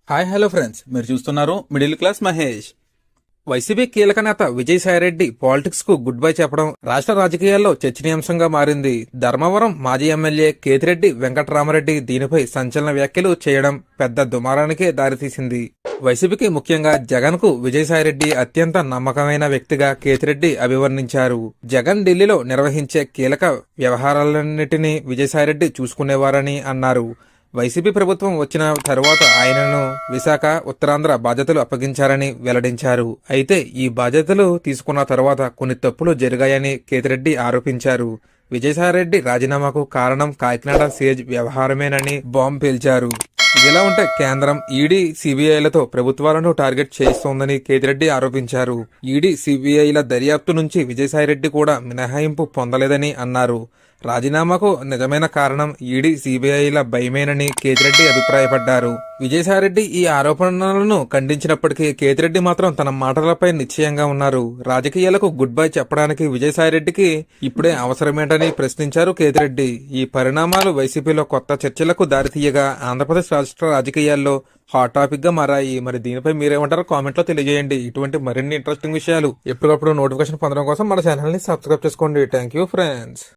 Hi hello friends, మీరు చూస్తున్నారు middle class Mahesh. YCP కీలక నేత విజయసాయిరెడ్డి పాలిటిక్స్ కు గుడ్ బై చెప్పడం రాష్ట్ర రాజకీయాల్లో చర్చనీయాంశంగా మారింది. ధర్మవరం మాజీ ఎమ్మెల్యే కేతిరెడ్డి వెంకటరామరెడ్డి దీనిపై సంచలన వ్యాఖ్యలు చేయడం పెద్ద దుమారానికే దారితీసింది. వైసీపీకి ముఖ్యంగా జగన్ కు విజయసాయిరెడ్డి అత్యంత నమ్మకమైన వ్యక్తిగా కేతిరెడ్డి అభివర్ణించారు. జగన్ ఢిల్లీలో నిర్వహించే కీలక వ్యవహారాలన్నిటినీ విజయసాయిరెడ్డి చూసుకునేవారని అన్నారు. వైసీపీ ప్రభుత్వం వచ్చిన తరువాత ఆయనను విశాఖ, ఉత్తరాంధ్ర బాధ్యతలు అప్పగించారని వెల్లడించారు. అయితే ఈ బాధ్యతలు తీసుకున్న తరువాత కొన్ని తప్పులు జరిగాయని కేతిరెడ్డి ఆరోపించారు. విజయసాయిరెడ్డి రాజీనామాకు కారణం కాకినాడ సేజ్ వ్యవహారమేనని బాంబు పేల్చారు. ఇదిలా ఉంటే కేంద్రం ఈడీ, సిబిఐలతో ప్రభుత్వాలను టార్గెట్ చేస్తోందని కేతిరెడ్డి ఆరోపించారు. ఈడీ, సిబిఐల దర్యాప్తు నుంచి విజయసాయిరెడ్డి కూడా మినహాయింపు పొందలేదని అన్నారు. రాజీనామాకు నిజమైన కారణం ఈడీ, సిబిఐల భయమేనని కేతిరెడ్డి అభిప్రాయపడ్డారు. విజయసాయిరెడ్డి ఈ ఆరోపణలను ఖండించినప్పటికీ కేతిరెడ్డి మాత్రం తన మాటలపై నిశ్చయంగా ఉన్నారు. రాజకీయాలకు గుడ్ బై చెప్పడానికి విజయసాయిరెడ్డికి ఇప్పుడే అవసరమేంటని ప్రశ్నించారు కేతిరెడ్డి. ఈ పరిణామాలు వైసీపీలో కొత్త చర్చలకు దారితీయగా ఆంధ్రప్రదేశ్ రాష్ట్ర రాజకీయాల్లో హాట్ టాపిక్ గా మారాయి. మరి దీనిపై మీరేమంటారో కామెంట్ లో తెలియజేయండి. ఇటువంటి మరిన్ని ఇంట్రెస్టింగ్ విషయాలు ఎప్పటికప్పుడు నోటిఫికేషన్ పొందడం కోసం మన ఛానల్ ని సబ్స్క్రైబ్ చేసుకోండి. Thank you friends.